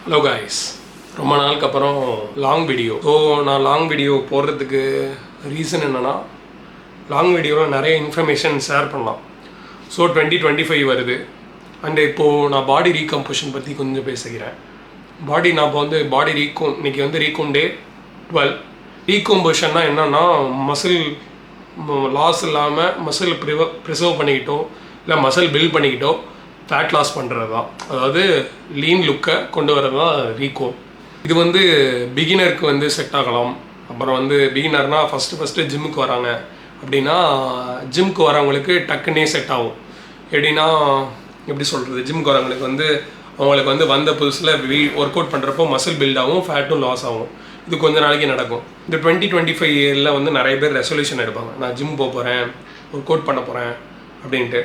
Hello guys, ரொம்ப நாளுக்கு அப்புறம் லாங் வீடியோ. ஸோ நான் லாங் வீடியோ போடுறதுக்கு ரீசன் என்னென்னா, லாங் வீடியோவில் நிறைய இன்ஃபர்மேஷன் ஷேர் பண்ணலாம். ஸோ 2025 வருது. அண்ட் இப்போது நான் பாடி ரீகம்போஷன் பற்றி கொஞ்சம் பேசுகிறேன். நான் இப்போ வந்து இன்றைக்கி வந்து ரீகோம் டே 12. ரீகம்போஷன்னா என்னென்னா, மசில் லாஸ் இல்லாமல் மசில் ப்ரிசர்வ் பண்ணிக்கிட்டோ இல்லை மசில் பில்ட் பண்ணிக்கிட்டோ ஃபேட் லாஸ் பண்ணுறது தான். அதாவது லீன் லுக்கை கொண்டு வரது தான் ரீகோம். இது வந்து பிகினருக்கு வந்து செட் ஆகலாம். அப்புறம் வந்து பிகினர்னால் ஃபஸ்ட்டு ஜிம்முக்கு வராங்க அப்படின்னா, ஜிம்முக்கு வரவங்களுக்கு டக்குன்னே செட் ஆகும். எப்படி சொல்கிறது, ஜிம்முக்கு வரவங்களுக்கு வந்து அவங்களுக்கு வந்து வந்த புதுசில் ஒர்க் அவுட் பண்ணுறப்போ மசில் பில்ட் ஆகும், ஃபேட்டும் லாஸ் ஆகும். இது கொஞ்ச நாளைக்கு நடக்கும். இந்த 2025 இயரில் வந்து நிறைய பேர் ரெசல்யூஷன் எடுப்பாங்க, நான் ஜிம் போக போகிறேன், ஒர்க் அவுட் பண்ண போகிறேன் அப்படின்ட்டு.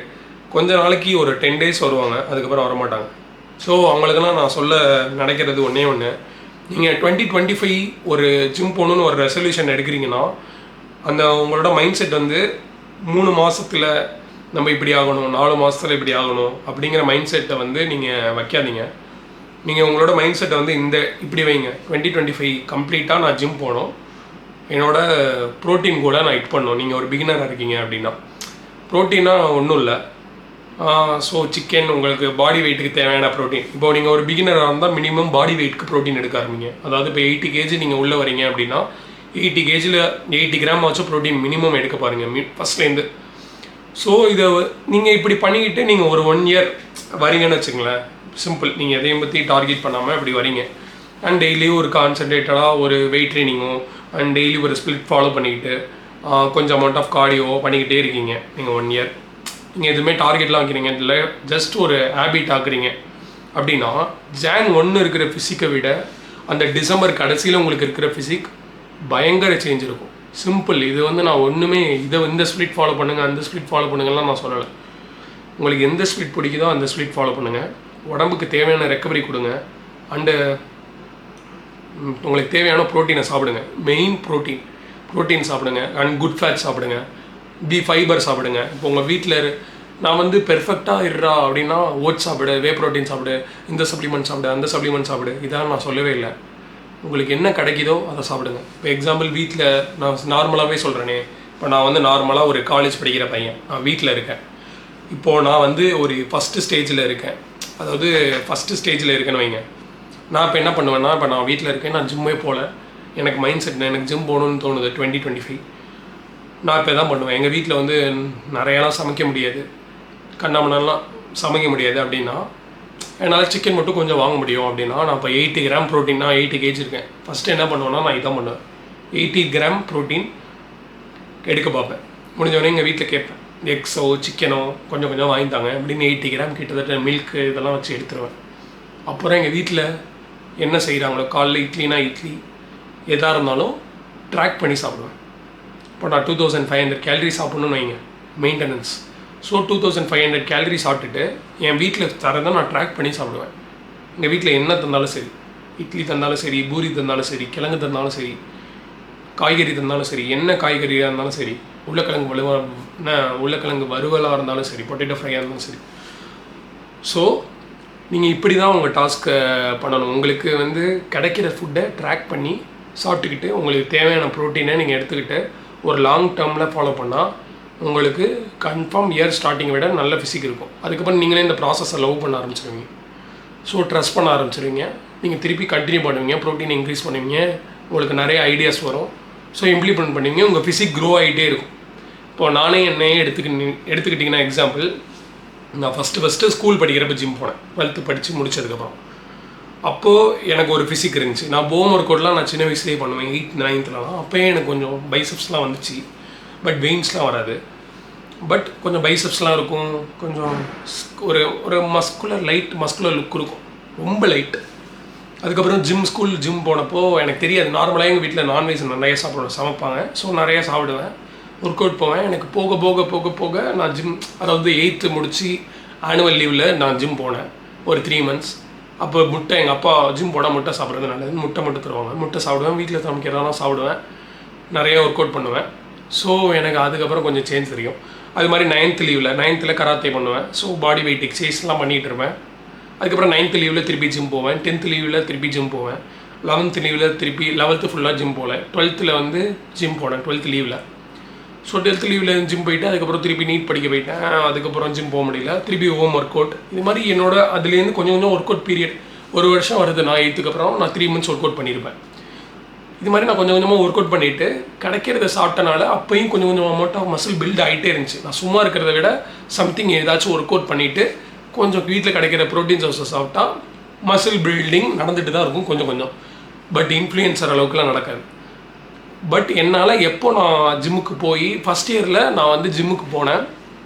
கொஞ்ச நாளைக்கு ஒரு 10 days வருவாங்க, அதுக்கப்புறம் வரமாட்டாங்க. ஸோ அவங்களுக்கெல்லாம் நான் சொல்ல நினைக்கிறது ஒன்றே ஒன்று, நீங்கள் 2025 ஒரு ஜிம் போகணுன்னு ஒரு ரெசல்யூஷன் எடுக்கிறீங்கன்னா, அந்த உங்களோட மைண்ட் செட் வந்து 3 மாதத்தில் நம்ம இப்படி ஆகணும், 4 மாதத்தில் இப்படி ஆகணும் அப்படிங்கிற மைண்ட் செட்டை வந்து நீங்கள் வைக்காதீங்க. நீங்கள் உங்களோட மைண்ட் செட்டை வந்து இப்படி வைங்க. 2025 கம்ப்ளீட்டாக நான் ஜிம் போகணும், என்னோடய ப்ரோட்டீன் கூட நான் ஹிட் பண்ணணும். நீங்கள் ஒரு பிகினராக இருக்கீங்க அப்படின்னா, ப்ரோட்டீனா ஒன்றும் இல்லை. ஸோ சிக்கன் உங்களுக்கு பாடி வெயிட்டுக்கு தேவையான ப்ரோட்டீன். இப்போ நீங்கள் ஒரு பிகினராக இருந்தால் மினிமம் பாடி வெயிட்க்கு ப்ரோட்டீன் எடுக்க ஆரம்பிங்க. அதாவது இப்போ 80 kg நீங்கள் உள்ளே வரீங்க அப்படின்னா 80 kgயில் 80 கிராம் ஆச்சும் ப்ரோட்டீன் மினிமம் எடுக்க பாருங்கள் ஃபஸ்ட்லேருந்து. ஸோ இதை நீங்கள் இப்படி பண்ணிக்கிட்டு நீங்கள் ஒரு 1 year வரீங்கன்னு வச்சுங்களேன். சிம்பிள், நீங்கள் எதையும் பற்றி டார்கெட் பண்ணாமல் இப்படி வரீங்க. அண்ட் டெய்லியும் ஒரு கான்சன்ட்ரேட்டடாக ஒரு வெயிட் ட்ரைனிங்கும் அண்ட் டெய்லி ஒரு ஸ்பிளிட் ஃபாலோ பண்ணிக்கிட்டு கொஞ்சம் அமௌண்ட் ஆஃப் கார்டியோ பண்ணிக்கிட்டே இருக்கீங்க. நீங்கள் 1 year நீங்கள் எதுவுமே டார்கெட்லாம் வைக்கிறீங்க இல்லை, ஜஸ்ட் ஒரு ஹேபிட் ஆக்குறீங்க அப்படின்னா, Jan 1 இருக்கிற ஃபிசிக்கை விட அந்த டிசம்பர் கடைசியில் உங்களுக்கு இருக்கிற ஃபிசிக் பயங்கர சேஞ்ச் இருக்கும். சிம்பிள். இது வந்து நான் ஒன்றுமே இந்த ஸ்பிளிட் ஃபாலோ பண்ணுங்கள், அந்த ஸ்பிளிட் ஃபாலோ பண்ணுங்கள்லாம் நான் சொல்லலை. உங்களுக்கு எந்த ஸ்பிளிட் பிடிக்குதோ அந்த ஸ்பிளிட் ஃபாலோ பண்ணுங்கள். உடம்புக்கு தேவையான ரெக்கவரி கொடுங்க. அண்டு உங்களுக்கு தேவையான ப்ரோட்டீனை சாப்பிடுங்க. மெயின் ப்ரோட்டீன் சாப்பிடுங்க. அண்ட் குட் ஃபேட் சாப்பிடுங்க. ஃபைபர் சாப்பிடுங்க. இப்போ உங்கள் வீட்டில் நான் வந்து பெர்ஃபெக்டாக இருறா அப்படின்னா ஓட்ஸ் சாப்பிடு, வே ப்ரோட்டீன் சாப்பிடு, இந்த சப்ளிமெண்ட் சாப்பிடு, அந்த சப்ளிமெண்ட் சாப்பிடு, இதான் நான் சொல்லவே இல்லை. உங்களுக்கு என்ன கிடைக்குதோ அதை சாப்பிடுங்க. இப்போ எக்ஸாம்பிள் வீட்டில் நான் நார்மலாகவே சொல்கிறேனே, இப்போ நான் வந்து நார்மலாக ஒரு காலேஜ் படிக்கிற பையன், நான் வீட்டில் இருக்கேன். இப்போது நான் வந்து ஒரு ஃபஸ்ட்டு ஸ்டேஜில் இருக்கேன். அதாவது ஃபஸ்ட்டு ஸ்டேஜில் இருக்கேன்னு வைங்க. நான் இப்போ என்ன பண்ணுவேன்னா, இப்போ நான் வீட்டில் இருக்கேன், நான் ஜிம்மே போகல, எனக்கு மைண்ட் செட் எனக்கு ஜிம் போகணுன்னு தோணுது 2025. நான் இப்போ தான் பண்ணுவேன். எங்கள் வீட்டில் வந்து நிறையாலாம் சமைக்க முடியாது, கண்ணாமண்ணெல்லாம் சமைக்க முடியாது அப்படின்னா, என்னால் சிக்கன் மட்டும் கொஞ்சம் வாங்க முடியும் அப்படின்னா, நான் இப்போ 80 கிராம் ப்ரோட்டீன்னா 80 kg இருக்கேன். ஃபஸ்ட்டு என்ன பண்ணுவேன்னா, நான் இதான் பண்ணுவேன், 80 கிராம் ப்ரோட்டீன் எடுக்க பார்ப்பேன். முடிஞ்சவொடனே எங்கள் வீட்டில் கேட்பேன், எக்ஸோ சிக்கனோ கொஞ்சம் கொஞ்சம் வாங்கித்தாங்க அப்படின்னு 80 கிராம் கிட்டத்தட்ட மில்க்கு இதெல்லாம் வச்சு எடுத்துருவேன். அப்புறம் எங்கள் வீட்டில் என்ன செய்கிறாங்களோ, காலைல இட்லினா இட்லி, எதாக இருந்தாலும் ட்ராக் பண்ணி சாப்பிடுவேன். இப்போ நான் 2500 கேலரி சாப்பிட்ணுன்னு வைங்க, மெயின்டெனன்ஸ். ஸோ 2500 கேலரி சாப்பிட்டுட்டு என் வீட்டில் தரதை நான் ட்ராக் பண்ணி சாப்பிடுவேன். எங்கள் வீட்டில் என்ன தந்தாலும் சரி, இட்லி தந்தாலும் சரி, பூரி தந்தாலும் சரி, கிழங்கு தந்தாலும் சரி, காய்கறி தந்தாலும் சரி, என்ன காய்கறியாக இருந்தாலும் சரி, உருளைக்கிழங்கு வறுவலாக இருந்தாலும் சரி, பொட்டேட்டோ ஃப்ரையாக இருந்தாலும் சரி. ஸோ நீங்கள் இப்படி தான் உங்கள் டாஸ்க்கை பண்ணணும். உங்களுக்கு வந்து கிடைக்கிற ஃபுட்டை ட்ராக் பண்ணி சாப்பிட்டுக்கிட்டு உங்களுக்கு தேவையான ப்ரோட்டீனை நீங்கள் எடுத்துக்கிட்டு ஒரு லாங் டேர்மில் ஃபாலோ பண்ணால் உங்களுக்கு கன்ஃபார்ம் இயர் ஸ்டார்டிங்கை விட நல்ல ஃபிசிக் இருக்கும். அதுக்கப்புறம் நீங்களே இந்த ப்ராசஸை லவ் பண்ண ஆரம்பிச்சிருவீங்க. ஸோ ட்ரஸ்ட் பண்ண ஆரம்பிச்சிருவீங்க. நீங்கள் திருப்பி கண்டினியூ பண்ணுவீங்க, ப்ரோட்டீன் இன்க்ரீஸ் பண்ணுவீங்க, உங்களுக்கு நிறைய ஐடியாஸ் வரும். ஸோ இம்ப்ளிமெண்ட் பண்ணுவீங்க, உங்கள் ஃபிசிக் க்ரோ ஆகிட்டே இருக்கும். இப்போது நானே என்னையே எடுத்துக்கிட்டிங்கன்னா எக்ஸாம்பிள், நான் ஃபஸ்ட்டு ஸ்கூல் படிக்கிறப்ப ஜிம் போனேன். 12th படித்து முடிச்சதுக்கப்புறம் அப்போது எனக்கு ஒரு ஃபிசிக் இருந்துச்சு. நான் போம் ஒர்க் அவுட்லாம் நான் சின்ன வயசுலேயே பண்ணுவேன், 8th 9thலாம். அப்போயே எனக்கு கொஞ்சம் பைசப்ஸ்லாம் வந்துச்சு, பட் வெயின்ஸ்லாம் வராது. பட் கொஞ்சம் பைசப்ஸ்லாம் இருக்கும், கொஞ்சம் ஒரு மஸ்குலர் லுக் இருக்கும், ரொம்ப லைட். அதுக்கப்புறம் ஜிம் போனப்போ எனக்கு தெரியாது, நார்மலாக எங்கள் வீட்டில் நான்வெஜ் நிறைய சமைப்பாங்க. ஸோ நிறையா சாப்பிடுவேன், ஒர்க் அவுட் போவேன். எனக்கு போக நான் ஜிம், அதாவது 8th முடித்து ஆனுவல் லீவில் நான் ஜிம் போனேன் ஒரு 3 months. அப்போ முட்டை, எங்கள் அப்பா ஜிம் போனால் முட்டை சாப்பிட்றது நல்லது, முட்டை மட்டும் தருவாங்க, முட்டை சாப்பிடுவேன், வீட்டில் சமைக்கிறதெல்லாம் சாப்பிடுவேன், நிறைய ஒர்க் அவுட் பண்ணுவேன். ஸோ எனக்கு அதுக்கப்புறம் கொஞ்சம் சேஞ்ச் தெரியும். அது மாதிரி 9th லீவில் கராத்தே பண்ணுவேன். ஸோ பாடி வெயிட் எக்ஸசைஸ்லாம் பண்ணிகிட்டு இருப்பேன். அதுக்கப்புறம் 9th லீவில் திருப்பி ஜிம் போவேன், 10th லீவில் திருப்பி ஜிம் போவேன், 11th லீவில் திருப்பி 11th ஃபுல்லாக ஜிம் போகல, 12th வந்து ஜிம் போனேன் 12th லீவில். ஸோ 12th லீவில் ஜிம் போயிட்டு அதுக்கப்புறம் திருப்பி நீட் படிக்க போயிட்டேன், அதுக்கப்புறம் ஜிம் போக முடியல, திருப்பி ஹோம் ஒர்க் அவுட். இது மாதிரி என்னோட அதுலேருந்து கொஞ்சம் கொஞ்சம் ஒர்க் அவுட் பீரியட் ஒரு வருஷம் வருது. நான் 8th அப்புறம் நான் 3 months ஒர்க் அவுட் பண்ணியிருப்பேன். இது மாதிரி நான் கொஞ்சம் கொஞ்சமாக ஒர்க் அவுட் பண்ணிவிட்டு கிடைக்கிறத சாப்பிட்டனால அப்போயும் கொஞ்சம் கொஞ்சம் அமௌண்ட் ஆஃப் மசில் பில்ட் ஆகிட்டே இருந்துச்சு. நான் சும்மா இருக்கிறத விட சம்திங் ஏதாச்சும் ஒர்க் அவுட் பண்ணிவிட்டு கொஞ்சம் வீட்டில் கிடைக்கிற ப்ரோட்டீன் சோர்ஸை சாப்பிட்டா மசில் பில்டிங் நடந்துட்டு தான் இருக்கும் கொஞ்சம் கொஞ்சம். பட் இன்ஃப்ளூயன்சர் அளவுக்குலாம் நடக்காது. பட் என்னால் எப்போ நான் ஜிம்முக்கு போய் ஃபஸ்ட் இயரில் நான் வந்து ஜிம்முக்கு போனேன்,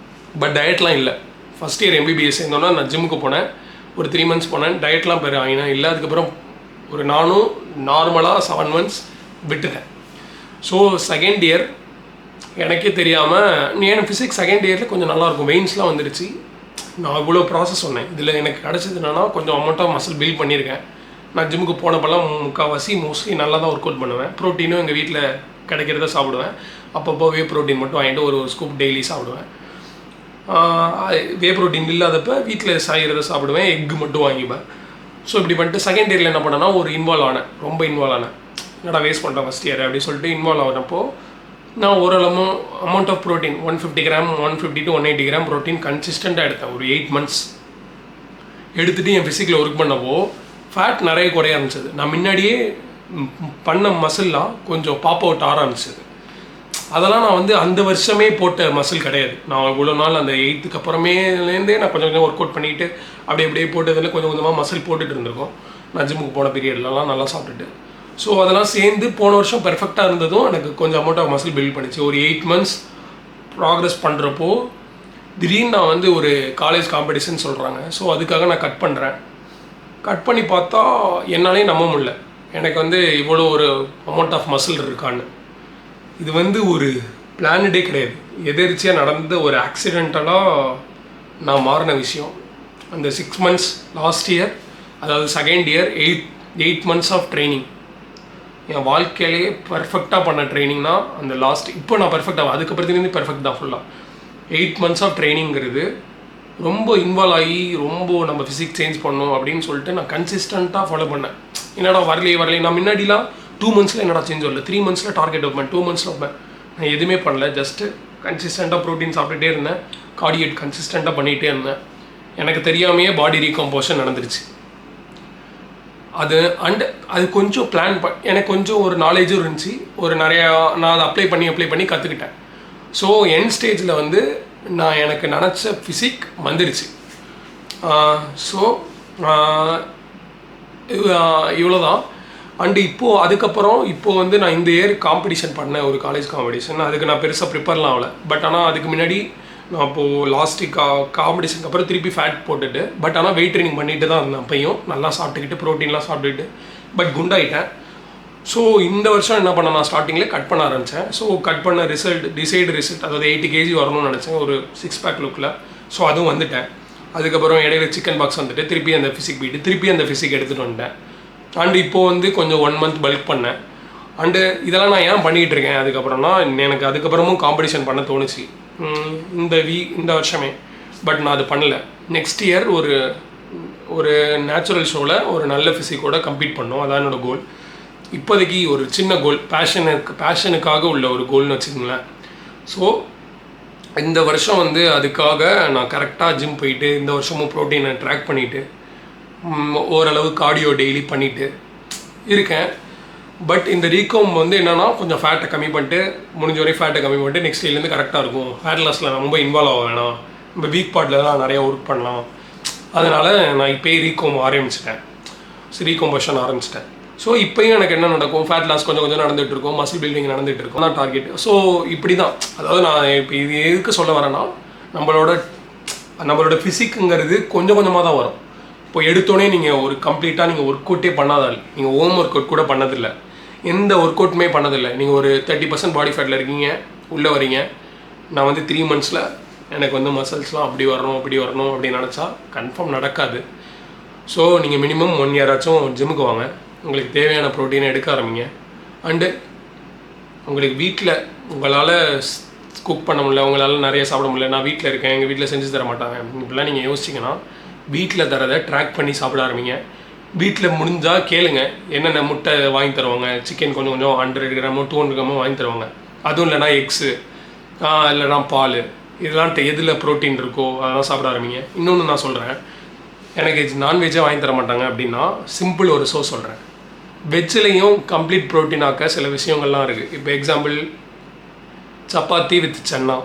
பட் டயட்லாம் இல்லை. ஃபஸ்ட் இயர் MBBS இருந்தோன்னா நான் ஜிம்முக்கு போனேன், ஒரு 3 months போனேன், டயட்லாம் பெரிய ஆகினா இல்லை. அதுக்கப்புறம் ஒரு நானும் நார்மலாக 7 months விட்டுட்டேன். ஸோ செகண்ட் இயர் எனக்கே தெரியாமல் எனக்கு ஃபிசிக்ஸ் செகண்ட் இயரில் கொஞ்சம் நல்லாயிருக்கும், வெயின்ஸ்லாம் வந்துடுச்சு. நான் இவ்வளோ ப்ராசஸ் சொன்னேன். இதில் எனக்கு கிடச்சது என்னன்னா கொஞ்சம் அமௌண்ட் ஆஃப் மசில் பில்ட் பண்ணியிருக்கேன். நான் ஜிம்முக்கு போனப்பெல்லாம் முக்கால்வாசி மோஸ்ட்லி நல்லா தான் ஒர்க் அவுட் பண்ணுவேன். ப்ரோட்டீனும் எங்கள் வீட்டில் கிடைக்கிறத சாப்பிடுவேன். அப்பப்போ வே ப்ரோட்டீன் மட்டும் வாங்கிட்டு ஒரு ஸ்கூப் டெய்லி சாப்பிடுவேன். வே ப்ரோட்டீன் இல்லாதப்போ வீட்டில் செய்கிறத சாப்பிடுவேன், எக்கு மட்டும் வாங்கிப்பேன். ஸோ இப்படி பண்ணிட்டு செகண்ட் இயரில் என்ன பண்ணேன்னா ஒரு இன்வால்வ் ஆனேன், ரொம்ப இன்வால்வ் ஆனேன். என்னடா வேஸ்ட் பண்ணுறேன் ஃபஸ்ட் இயர் அப்படின்னு சொல்லிட்டு இன்வால்வ் ஆகிறப்போ நான் ஓரளவு amount of protein 150 grams 150 to 180 grams protein கன்சிஸ்டண்ட்டாக எடுத்தேன் ஒரு 8 months. எடுத்துகிட்டு என் ஃபிசிக்கில் ஒர்க் பண்ணப்போ ஃபேட் நிறைய குறைய ஆரம்பிச்சது. நான் முன்னாடியே பண்ண மசில்லாம் கொஞ்சம் பாப் அவுட் ஆர ஆரம்பிச்சது. அதெல்லாம் நான் வந்து அந்த வருஷமே போட்ட மசில் கிடையாது. நான் இவ்வளோ நாள் அந்த 8th அப்புறமேலேருந்தே நான் கொஞ்சம் கொஞ்சம் ஒர்க் அவுட் பண்ணிவிட்டு அப்படியே போட்டதில் கொஞ்சம் கொஞ்சமாக மசில் போட்டுட்டு இருந்திருக்கோம். நான் ஜிம்முக்கு போன பீரியட்லலாம் நல்லா சாப்பிட்டுட்டு. ஸோ அதெல்லாம் சேர்ந்து போன வருஷம் பெர்ஃபெக்டாக இருந்ததும் எனக்கு கொஞ்சம் அமௌண்ட் ஆஃப் மசில் பில்ட் பண்ணிச்சு. ஒரு 8 months ப்ராக்ரஸ் பண்ணுறப்போ திடீர்னு நான் வந்து ஒரு காலேஜ் காம்படிஷன் சொல்கிறாங்க. ஸோ அதுக்காக நான் கட் பண்ணுறேன். கட் பண்ணி பார்த்தா என்னாலே நம்ப முடியல, எனக்கு வந்து இவ்வளோ ஒரு அமௌண்ட் ஆஃப் மசில் இருக்கான்னு. இது வந்து ஒரு பிளானடே கிடையாது, எதிர்ச்சியாக நடந்த ஒரு ஆக்சிடென்டலாக நான் மாறின விஷயம். அந்த 6 months லாஸ்ட் இயர், அதாவது second year 8 months of training என் வாழ்க்கையிலே பர்ஃபெக்டாக பண்ண ட்ரைனிங்னா அந்த லாஸ்ட். இப்போ நான் பர்ஃபெக்டாக அதுக்கப்புறத்துலேருந்து பர்ஃபெக்ட் தான் ஃபுல்லாக. 8 months ஆஃப் ட்ரைனிங்கிறது ரொம்ப இன்வால்வ் ஆகி ரொம்ப நம்ம ஃபிசிக்ஸ் சேஞ்ச் பண்ணணும் அப்படின்னு சொல்லிட்டு நான் கன்சிஸ்டண்ட்டாக ஃபாலோ பண்ணேன். என்னடா வரலையே நான் முன்னாடிலாம் 2 months என்னடா சேஞ்ச் வரல, 3 months டார்கெட் வைப்பேன், 2 months வைப்பேன். நான் எதுவுமே பண்ணல, ஜஸ்ட்டு கன்சிஸ்டண்ட்டாக ப்ரோட்டீன் சாப்பிட்டுட்டே இருந்தேன், கார்டியேட் கன்சிஸ்டண்ட்டாக பண்ணிகிட்டே இருந்தேன். எனக்கு தெரியாமையே பாடி ரீகம்போஷன் நடந்துருச்சு. அது கொஞ்சம் எனக்கு கொஞ்சம் ஒரு நாலேஜும் இருந்துச்சு, ஒரு நிறையா நான் அதை அப்ளை பண்ணி கற்றுக்கிட்டேன். ஸோ என் ஸ்டேஜில் வந்து நான் எனக்கு நினச்ச ஃபிசிக் வந்துடுச்சு. ஸோ இவ்வளோதான். அண்டு அதுக்கப்புறம் இப்போது வந்து நான் இந்த இயர் காம்படிஷன் பண்ணேன், ஒரு காலேஜ் காம்படிஷன். அதுக்கு நான் பெருசாக ப்ரிப்பேர்லாம் ஆகலை. பட் ஆனால் அதுக்கு முன்னாடி நான் இப்போது லாஸ்ட்டு காம்படிஷனுக்கு அப்புறம் திருப்பி ஃபேட் போட்டுட்டு, பட் ஆனால் வெயிட் ட்ரைனிங் பண்ணிட்டு தான் இருந்தேன். அப்பையும் நல்லா சாப்பிட்டுக்கிட்டு ப்ரோட்டீன்லாம் சாப்பிட்டுக்கிட்டு, பட் குண்டாயிட்டேன். ஸோ இந்த வருஷம் என்ன பண்ண, நான் ஸ்டார்டிங்கில் கட் பண்ண ஆரம்பித்தேன். ஸோ கட் பண்ண டிசைடு ரிசல்ட், அதாவது 80 kg வரணும்னு நினச்சேன் ஒரு 6 pack லுக்கில். ஸோ அதுவும் வந்துட்டேன். அதுக்கப்புறம் இடையில சிக்கன் பாக்ஸ் வந்துட்டு திருப்பி அந்த ஃபிசிக் போயிட்டு திருப்பி அந்த ஃபிசிக் எடுத்துகிட்டு வந்துட்டேன். அண்டு இப்போது வந்து கொஞ்சம் 1 month பல்க் பண்ணேன். அண்டு இதெல்லாம் நான் ஏன் பண்ணிகிட்டு இருக்கேன் அதுக்கப்புறம்னா, எனக்கு அதுக்கப்புறமும் காம்படிஷன் பண்ண தோணுச்சு இந்த வருஷமே. பட் நான் அது பண்ணலை. நெக்ஸ்ட் இயர் ஒரு நேச்சுரல் ஷோவில் ஒரு நல்ல ஃபிசிக்கோட கம்ப்ளீட் பண்ணோம், அதான் என்னோடய கோல். இப்போதைக்கு ஒரு சின்ன கோல், பேஷனுக்காக உள்ள ஒரு கோல்னு வச்சுக்கோங்களேன். ஸோ இந்த வருஷம் வந்து அதுக்காக நான் கரெக்டாக ஜிம் போயிட்டு இந்த வருஷமும் ப்ரோட்டீனை ட்ராக் பண்ணிவிட்டு ஓரளவு கார்டியோ டெய்லி பண்ணிவிட்டு இருக்கேன். பட் இந்த ரீகோம் வந்து என்னென்னா கொஞ்சம் ஃபேட்டை கம்மி பண்ணிட்டு, முடிஞ்ச வரையும் ஃபேட்டை கம்மி பண்ணிட்டு நெக்ஸ்ட் டேலேருந்து கரெக்டாக இருக்கும். ஃபேட் லாஸில் ரொம்ப இன்வால்வ் ஆக வேணாம், நம்ம வீக் பார்ட்லலாம் நிறையா ஒர்க் பண்ணலாம். அதனால் நான் இப்போயே ரீகோம் ஆரம்பிச்சிட்டேன், ரீகோம்பஷன் ஆரம்பிச்சிட்டேன். ஸோ இப்போயும் எனக்கு என்ன நடக்கும், ஃபேட் லாஸ் கொஞ்சம் கொஞ்சம் நடந்துகிட்டு இருக்கும், மசில் பில்டிங் நடந்துகிட்டு இருக்கும், தான் டார்கெட். ஸோ இப்படி தான். அதாவது நான் இப்போ இது எதுக்கு சொல்ல வரேன்னா, நம்மளோட ஃபிசிக்குங்கிறது கொஞ்சம் கொஞ்சமாக தான் வரும். இப்போ எடுத்தோடனே நீங்கள் ஒரு கம்ப்ளீட்டாக நீங்கள் ஒர்க் அவுட்டே பண்ணாதால், நீங்கள் ஹோம் ஒர்க் அவுட் கூட பண்ணதில்லை, எந்த ஒர்க் அவுட்டுமே பண்ணதில்லை, நீங்கள் ஒரு 30% பாடி ஃபேட்டில் இருக்கீங்க, உள்ளே வரீங்க, நான் வந்து 3 monthsல எனக்கு வந்து மசில்ஸ்லாம் அப்படி வரணும் அப்படின்னு நினச்சா கன்ஃபார்ம் நடக்காது. ஸோ நீங்கள் மினிமம் 1 year ஆச்சும் ஜிம்முக்கு வாங்க, உங்களுக்கு தேவையான ப்ரோட்டீனை எடுக்க ஆரம்பிங்க. அண்டு உங்களுக்கு வீட்டில் உங்களால் குக் பண்ண முடியல, உங்களால் நிறைய சாப்பிட முடியல, நான் வீட்டில் இருக்கேன், எங்கள் வீட்டில் செஞ்சு தர மாட்டாங்க, இப்படிலாம் நீங்கள் யோசிச்சிங்கன்னா வீட்டில் தரதை ட்ராக் பண்ணி சாப்பிட ஆரம்பிங்க. வீட்டில் முடிஞ்சால் கேளுங்க, என்னென்ன முட்டை வாங்கி தருவாங்க, சிக்கன் கொஞ்சம் கொஞ்சம் 100 கிராமோ 200 கிராமோ வாங்கி தருவாங்க. அதுவும் இல்லைனா எக்ஸு, இல்லைனா பால், இதெல்லாம் எதில் ப்ரோட்டீன் இருக்கோ அதெல்லாம் சாப்பிட ஆரம்பிங்க. இன்னொன்று நான் சொல்கிறேன், எனக்கு நான்வெஜ்ஜே வாங்கி தர மாட்டாங்க அப்படின்னா சிம்பிள் ஒரு சொல்கிறேன். வெஜ்ஜிலையும் கம்ப்ளீட் ப்ரோட்டீனாக்க சில விஷயங்கள்லாம் இருக்குது. இப்போ எக்ஸாம்பிள் சப்பாத்தி வித் சன்னா,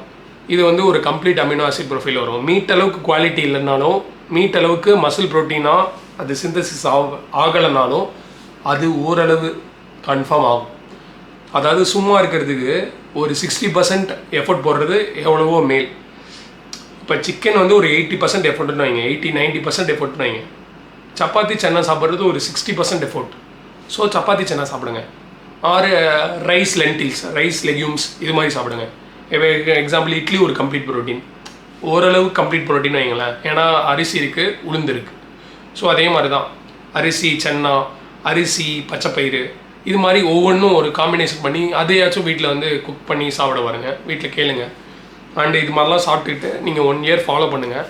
இது வந்து ஒரு கம்ப்ளீட் அமினோ ஆசிட் ப்ரொஃபைல் வரும். மீட் அளவுக்கு குவாலிட்டி இல்லைனாலும், மீட் அளவுக்கு மசில் ப்ரோட்டீனாக அது சிந்தசிஸ் ஆகலைனாலும் அது ஓரளவு கன்ஃபார்ம் ஆகும். அதாவது சும்மா இருக்கிறதுக்கு ஒரு 60% எஃபர்ட் போடுறது எவ்வளவோ மேல். இப்போ சிக்கன் வந்து ஒரு 80% எஃபர்ட்னு வைங்க, 80-90% எஃபர்ட்னு வைங்க. சப்பாத்தி சன்னா சாப்பிட்றது ஒரு 60% எஃபோர்ட். ஸோ சப்பாத்தி சன்னா சாப்பிடுங்க. ஆறு ரைஸ் லென்டில்ஸ், ரைஸ் லெக்யூம்ஸ் இது மாதிரி சாப்பிடுங்க. இப்போ எக்ஸாம்பிள் இட்லி ஒரு கம்ப்ளீட் ப்ரோட்டீன், ஓரளவு கம்ப்ளீட் ப்ரோட்டீன் வைங்களேன். ஏன்னா அரிசி இருக்குது, உளுந்து இருக்குது. ஸோ அதே மாதிரி தான் அரிசி சன்னா, அரிசி பச்சைப்பயிறு, இது மாதிரி ஒவ்வொன்றும் ஒரு காம்பினேஷன் பண்ணி அதையாச்சும் வீட்டில் வந்து குக் பண்ணி சாப்பிட வருங்க. வீட்டில் கேளுங்க. அண்டு இது மாதிரிலாம் சாப்பிட்டுட்டு நீங்கள் 1 இயர் ஃபாலோ பண்ணுங்கள்.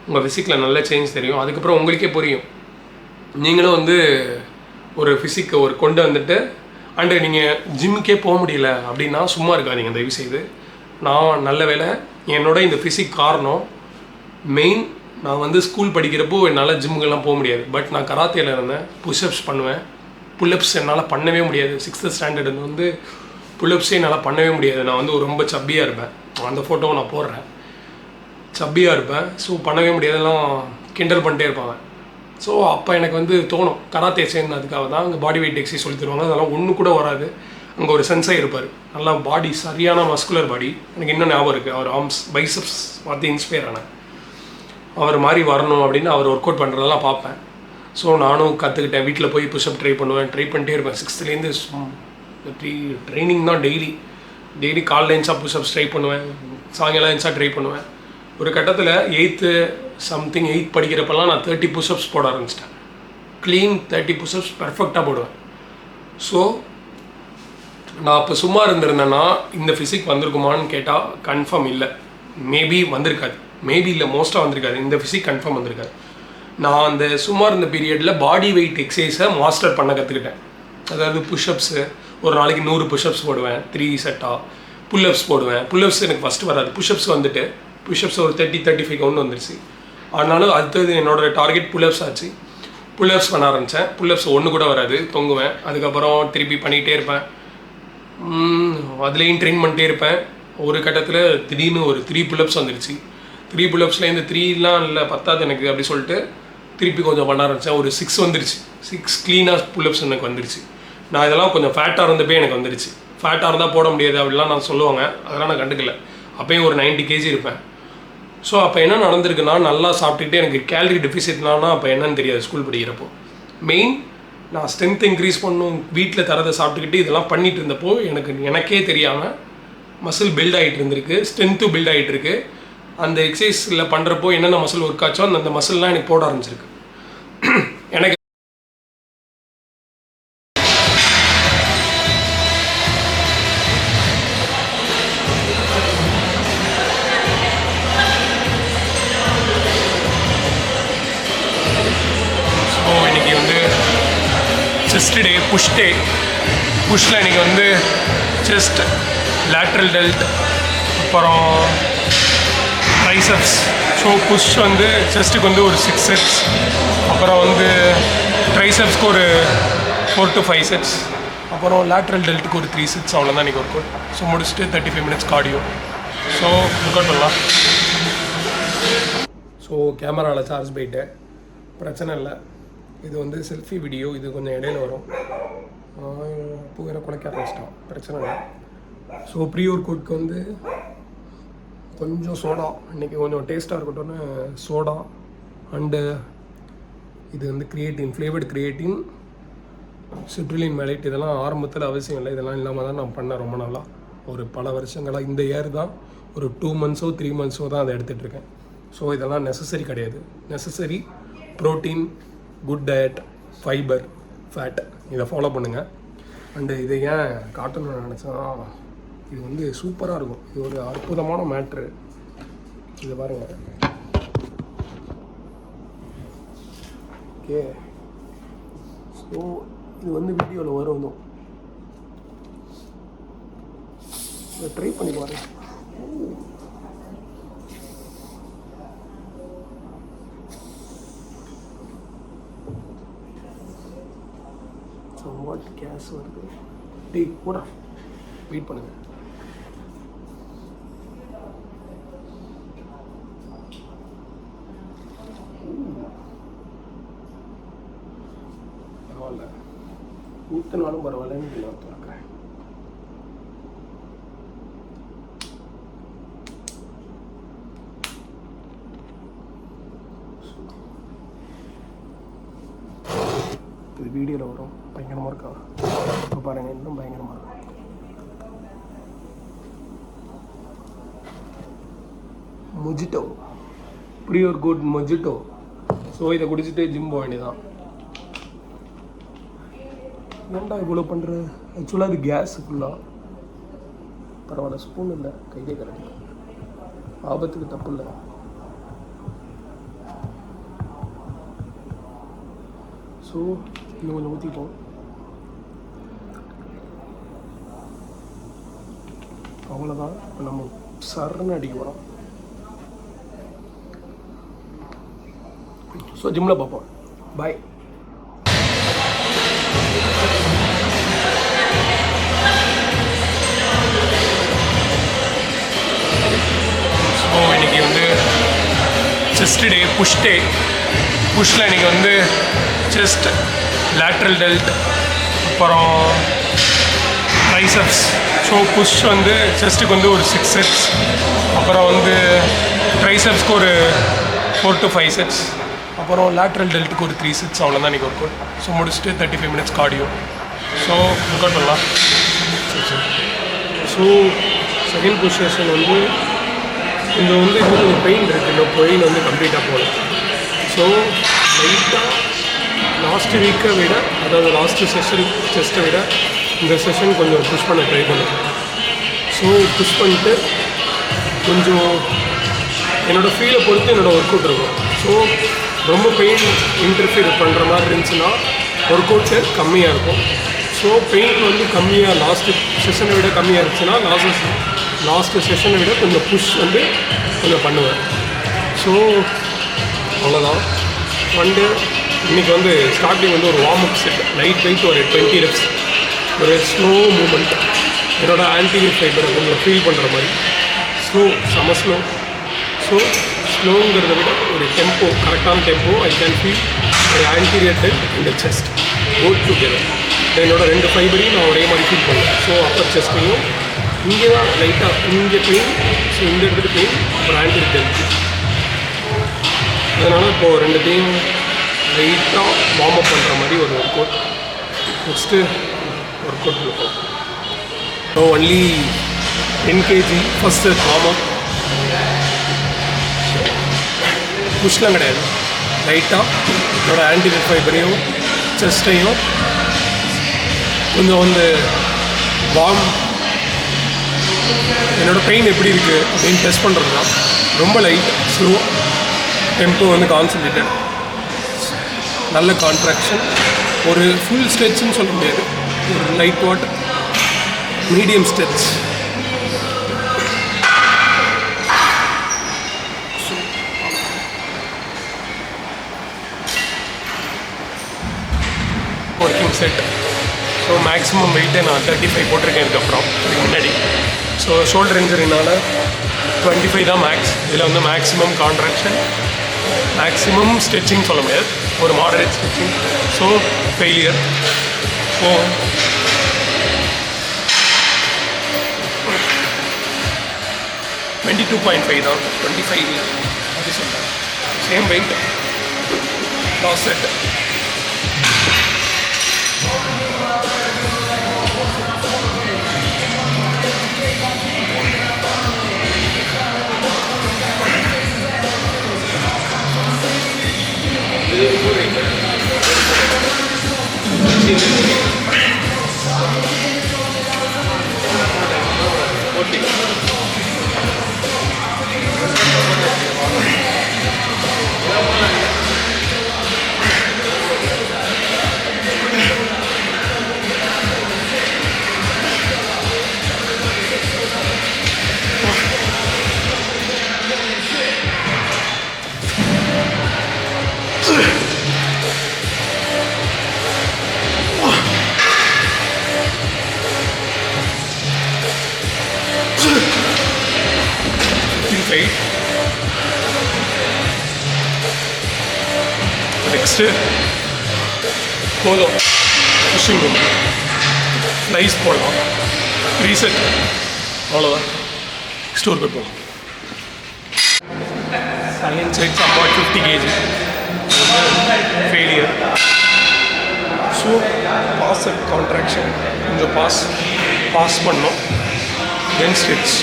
உங்கள் ஃபிசிக்கில் நல்ல சேஞ்ச் தெரியும். அதுக்கப்புறம் உங்களுக்கே புரியும், நீங்களும் வந்து ஒரு ஃபிசிக்கை ஒரு கொண்டு வந்துட்டு. அண்டு நீங்கள் ஜிம்முக்கே போக முடியல அப்படின்னா சும்மா இருக்காதீங்க தயவுசெய்து. நான் நல்ல வேலை என்னோட இந்த ஃபிசிக் காரணம் மெயின். நான் வந்து ஸ்கூல் படிக்கிறப்போ என்னால் ஜிம்முக்கெல்லாம் போக முடியாது. பட் நான் கராத்தேயில் இருந்தேன், புஷ்அப்ஸ் பண்ணுவேன். புல்லப்ஸ் என்னால் பண்ணவே முடியாது. 6th ஸ்டாண்டர்டு வந்து புல்லப்ஸே என்னால் பண்ணவே முடியாது. நான் வந்து ரொம்ப சப்பியாக இருப்பேன். அந்த ஃபோட்டோவை நான் போடுறேன். சப்பியாக இருப்பேன். ஸோ பண்ணவே முடியாதெல்லாம் கிண்டல் பண்ணிட்டே இருப்பாங்க. ஸோ அப்போ எனக்கு வந்து தோணும், கராத்தே சேர்ந்ததுக்காக தான் அங்கே பாடி வெயிட் எக்ஸசைஸ் சொல்லி தருவாங்க. அதெல்லாம் ஒன்று கூட வராது. அங்கே ஒரு சென்ஸாக இருப்பார், நல்லா பாடி சரியான மஸ்குலர் பாடி. எனக்கு இன்னும் ஞாபகம் இருக்குது, அவர் ஆர்ம்ஸ் பைசப்ஸ் பார்த்து இன்ஸ்பயர் ஆனேன். அவர் மாதிரி வரணும் அப்படின்னு அவர் ஒர்க் அவுட் பண்ணுறதெல்லாம் பார்ப்பேன். ஸோ நானும் கற்றுக்கிட்டேன். வீட்டில் போய் புஷ்அப் ட்ரை பண்ணுவேன், ட்ரை பண்ணிட்டே இருப்பேன். 6thலேருந்து ட்ரைனிங் தான். டெய்லி காலைல எழுந்தா புஷ்அப்ஸ் ட்ரை பண்ணுவேன், சாயங்காலம் எழுந்தா ட்ரை பண்ணுவேன். ஒரு கட்டத்தில் 8th படிக்கிறப்பெல்லாம் நான் 30 புஷ்அப்ஸ் போட ஆரம்பிச்சிட்டேன். க்ளீன் 30 புஷ்அப்ஸ் பர்ஃபெக்டாக போடுவேன். ஸோ நான் அப்போ சும்மா இருந்திருந்தேன்னா இந்த ஃபிசிக் வந்திருக்குமான்னு கேட்டால் கன்ஃபார்ம் இல்லை. மேபி வந்திருக்காது, மேபி இல்லை, மோஸ்ட்டாக வந்திருக்காது. இந்த ஃபிசிக் கன்ஃபார்ம் வந்திருக்காது. நான் அந்த சும்மா இருந்த பீரியடில் பாடி வெயிட் எக்ஸசைஸை மாஸ்டர் பண்ண கற்றுக்கிட்டேன். அதாவது புஷ்அப்ஸு ஒரு நாளைக்கு 100 புஷ்அப்ஸ் போடுவேன், 3 செட்டாக. புல்அப்ஸ் போடுவேன். புல்அப்ஸ் எனக்கு ஃபஸ்ட்டு வராது. புஷ்அப்ஸ் வந்துட்டு புஷ்அப்ஸ் ஒரு 30-35 கவுண்ட் வந்துருச்சு. ஆனாலும் அடுத்தது என்னோடய டார்கெட் புல்அப்ஸ் ஆச்சு. புல்அப்ஸ் பண்ண ஆரம்பித்தேன். புல்அப்ஸ் ஒன்று கூட வராது, தொங்குவேன். அதுக்கப்புறம் திருப்பி பண்ணிகிட்டே இருப்பேன். அதுலேயும் ட்ரெயின் பண்ணிட்டே இருப்பேன். ஒரு கட்டத்தில் திடீர்னு ஒரு 3 புல்அப்ஸ் வந்துருச்சு. 3 புல்அப்ஸில் இந்த 3லாம் இல்லை, பத்தாது எனக்கு அப்படி சொல்லிட்டு திருப்பி கொஞ்சம் பண்ண ஆரம்பித்தேன். ஒரு 6 வந்துருச்சு. 6 க்ளீனாக புல்அப்ஸ் எனக்கு வந்துருச்சு. நான் இதெல்லாம் கொஞ்சம் ஃபேட்டாக இருந்தப்பே எனக்கு வந்துருச்சு. ஃபேட்டாக இருந்தால் போட முடியாது அப்படிலாம் நான் சொல்லுவாங்க, அதெல்லாம் நான் கண்டுக்கல. அப்போயும் ஒரு 90 kg இருப்பேன். ஸோ அப்போ என்ன நடந்திருக்குன்னா, நல்லா சாப்பிட்டுக்கிட்டே எனக்கு கேலரி டெஃபிசிட்னானா அப்போ என்னன்னு தெரியாது ஸ்கூல் படிக்கிறப்போ. மெயின் நான் ஸ்ட்ரென்த் இன்க்ரீஸ் பண்ணும், வீட்டில் தரதை சாப்பிட்டுக்கிட்டு இதெல்லாம் பண்ணிகிட்டு இருந்தப்போ எனக்கே தெரியாமல் மசில் பில்ட் ஆகிட்டு இருந்திருக்கு, ஸ்ட்ரென்த்து பில்ட் ஆகிட்டு இருக்கு. அந்த எக்ஸசைஸில் பண்ணுறப்போ என்னென்ன மசில் ஒர்க் ஆச்சோ அந்த மசில்லாம் எனக்கு போட ஆரம்பிச்சிருக்கு. எனக்கு செஸ்ட் டே, புஷ் டே. புஷ்ஷில் இன்றைக்கி வந்து செஸ்ட், லேட்ரல் டெல்ட், அப்புறம் ட்ரைசப்ஸ். ஸோ புஷ் வந்து செஸ்ட்டுக்கு வந்து ஒரு 6 செட்ஸ், அப்புறம் வந்து ட்ரைசப்ஸ்க்கு ஒரு 4 to 5 செட்ஸ், அப்புறம் லேட்ரல் டெல்ட்டுக்கு ஒரு 3 செட்ஸ். அவ்வளோதான் இன்றைக்கி ஒர்க் அவுட். ஸோ முடிச்சுட்டு 35 minutes cardio. So work out பண்ணலாம். ஸோ கேமராவில் சார்ஜ் போயிட்டேன், பிரச்சனை இல்லை. இது வந்து செல்ஃபி வீடியோ, இது கொஞ்சம் இடையில வரும். அப்போ வேறு குலைக்க ஆரம்பிச்சிட்டோம், பிரச்சனை இல்லை. ஸோ ப்ரீ ஒர்க் அவுட்க்கு வந்து கொஞ்சம் சோடா, இன்றைக்கி கொஞ்சம் டேஸ்ட்டாக இருக்கட்டும்னு சோடா அண்டு இது வந்து கிரியேட்டின், ஃப்ளேவர்டு கிரியேட்டின், சிட்ருலின் மெலைட். இதெல்லாம் ஆரம்பத்தில் அவசியம் இல்லை. இதெல்லாம் இல்லாமல் தான் நான் பண்ணேன் ரொம்ப நாளாக, ஒரு பல வருஷங்களாக. இந்த இயர் தான் ஒரு 2 months 3 months தான் அதை எடுத்துகிட்ருக்கேன். ஸோ இதெல்லாம் நெசசரி கிடையாது. Necessary protein, good diet, fibre, fat, இதை ஃபாலோ பண்ணுங்கள். அண்டு இதை ஏன் காட்டணும்னு நினச்சேன்னா, இது வந்து சூப்பராக இருக்கும். இது ஒரு அற்புதமான மேட்ரு. இது பாருங்கள், ஓகே. ஸோ இது வந்து வீடியோவில் வரும். இதை ட்ரை பண்ணி பாருங்க. வாட் கேஸ் வருது. டேய் போடா, வெயிட் பண்ணுங்க. பரவாயில்ல, ஊற்றினாலும் பரவாயில்லன்னு நான் திறக்கிறேன். இது வீடியோவில் வரும். பயங்கரமாக இருக்கா? இப்போ பாருங்கள், இன்னும் பயங்கரமாக இருக்கும். Mojito, prior good mojito. So இதை குடிச்சிட்டு ஜிம் போக வேண்டியதான். ஏன்டா இவ்வளோ பண்ணுற? ஆக்சுவலாக அது கேஸ் ஃபுல்லாக. பரவாயில்ல, ஸ்பூன் இல்லை, கையிலே கரெக்ட். ஆபத்துக்கு தப்பு இல்லை. ஸோ இன்னும் கொஞ்சம் ஊற்றிப்போம். அவ்வளோதான். இப்போ நம்ம சர்ன்னு அடிக்க போகிறோம். ஸோ ஜிம்மில் பார்ப்போம். பாய். ஸோ இன்றைக்கி வந்து செஸ்ட் டே, புஷ் டே. புஷ்ஷில் இன்றைக்கி வந்து செஸ்ட், லேட்ரல் டெல்ட், அப்புறம் ட்ரைசப்ஸ். ஸோ புஷ் வந்து செஸ்ட்டுக்கு வந்து ஒரு 6 sets, அப்புறம் வந்து ட்ரைசப்ஸ்க்கு ஒரு 4 to 5 sets, அப்புறம் லேட்ரல் டெல்ட்டுக்கு ஒரு 3 sets. அவ்வளோதான் இன்றைக்கி ஒர்க் அவுட். ஸோ முடிச்சுட்டு 35 minutes cardio. So work out பண்ணலாம். ஸோ செகண்ட் புஷ் செஷன் வந்து கொஞ்சம் வந்து இன்னும் கொஞ்சம் பெயின் இருக்குது. இன்னும் பெயின் வந்து கம்ப்ளீட்டாக போகல. ஸோ லைட்டாக லாஸ்ட் வீக்கை விட, அதாவது லாஸ்ட்டு செஷன் செஸ்ட்டை விட இந்த செஷன் கொஞ்சம் புஷ் பண்ண ட்ரை பண்ணுவேன். ஸோ புஷ் பண்ணிட்டு கொஞ்சம் என்னோடய ஃபீலை பொறுத்து என்னோடய ஒர்க் அவுட் இருக்கும். ஸோ ரொம்ப பெயின் இன்டர்ஃபியர் பண்ணுற மாதிரி இருந்துச்சுன்னா ஒர்க் அவுட்டு கம்மியாக இருக்கும். ஸோ பெயின் வந்து கம்மியாக லாஸ்ட்டு செஷனை விட கம்மியாக இருந்துச்சுன்னா லாஸ்ட்டு செஷனை விட கொஞ்சம் புஷ் வந்து கொஞ்சம் பண்ணுவேன். ஸோ அவ்வளோதான். வந்து இன்றைக்கி வந்து ஸ்டார்டிங் வந்து ஒரு warm up set, light weight ஒரு 20 reps, ஒரு ஸ்லோ மூமெண்ட். என்னோடய ஆன்டீரியர் ஃபைபரை கொஞ்சம் ஃபீல் பண்ணுற மாதிரி செம ஸ்லோ. ஸோ ஸ்லோங்கிறத விட ஒரு டெம்போ, கரெக்டான டெம்போ. ஐ கேன் ஃபீல் ஒரு ஆன்டீரியர் டெல்ட் இந்த செஸ்ட் போத் டுகெதர். என்னோடய 2 ஃபைபரையும் நான் ஒரே மாதிரி ஃபீல் பண்ணுவேன். ஸோ அப்பர் செஸ்ட்டையும் இங்கே தான் லைட்டாக இங்கே பெயின், ஸோ இந்த இடத்துல பெயின், அப்புறம் ஆன்டீரியர் டெல்ட். அதனால் இப்போது 2த்தையும் லைட்டாக வார்ம் அப் பண்ணுற மாதிரி ஒரு workout. Next workout இருக்கும். So only 10 kg first warm up. புஷ்லாம் கிடையாது, லைட்டாக என்னோடய ஆன்டீரியர் ஃபைபரையும் செஸ்ட்டையும் கொஞ்சம் வந்து வார்ம், என்னோடய பெயின் எப்படி இருக்குது அப்படின்னு டெஸ்ட் பண்ணுறது தான். ரொம்ப லைட், ஸ்லோ டெம்போ வந்து கான்சன்ட்ரேட்டட், நல்ல கான்ட்ராக்ஷன். ஒரு ஃபுல் ஸ்ட்ரெச்சுன்னு சொல்ல முடியாது, ஒரு light what medium stretch. Working set. So maximum வெயிட்டை நான் 35 போட்டிருக்கேன் இதுக்கப்புறம், இதுக்கு முன்னாடி. ஸோ ஷோல்டர் இன்ஜுரினால 25 தான் மேக்ஸ். இதில் வந்து மேக்ஸிமம் கான்ட்ராக்ஷன், மேக்ஸிமம் ஸ்ட்ரெச்சிங் சொல்ல முடியாது, ஒரு moderate stretching. So failure. So 22.5 தான், 25 அப்படி சொல்கிறேன். Same weight, last set. Next போதும் புஷ்ஷிங் ரூம் ரைஸ் போடலாம் ரீசெட் அவ்வளோதான் நெக்ஸ்ட் ஒரு போய் போகலாம் silence set about 50 kg failure so pause at contraction கொஞ்சம் பாஸ் பண்ணோம் then stretch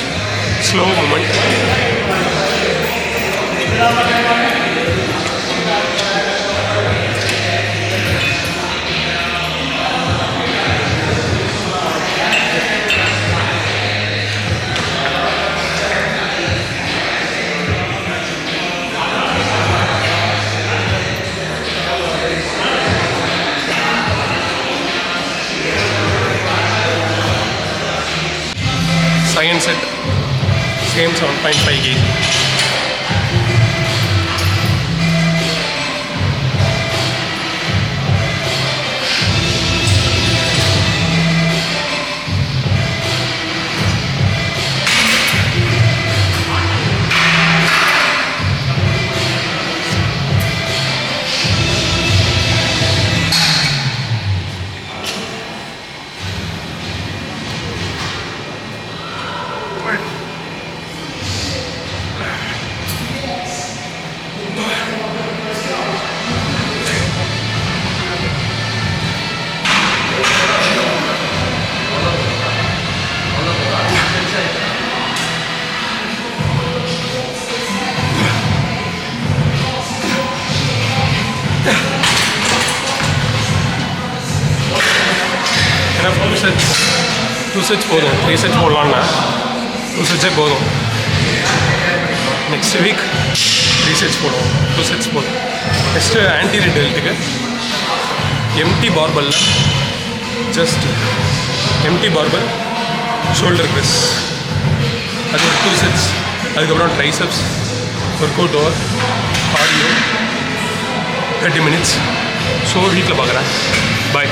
slow movement second set same 7.5 kg two sets போதும் 3 sets போடலான்னா 2 sets போதும் நெக்ஸ்ட் வீக் 3 sets போடுவோம் 2 sets போதும் நெக்ஸ்ட்டு ஆன்டீரியர் டெல்ட்டுக்கு எம்டி பார்பலில் just empty barbell shoulder press அது ஒரு 2 sets அதுக்கப்புறம் triceps workout over cardio 30 minutes so வீட்டில் பார்க்குறேன் பாய்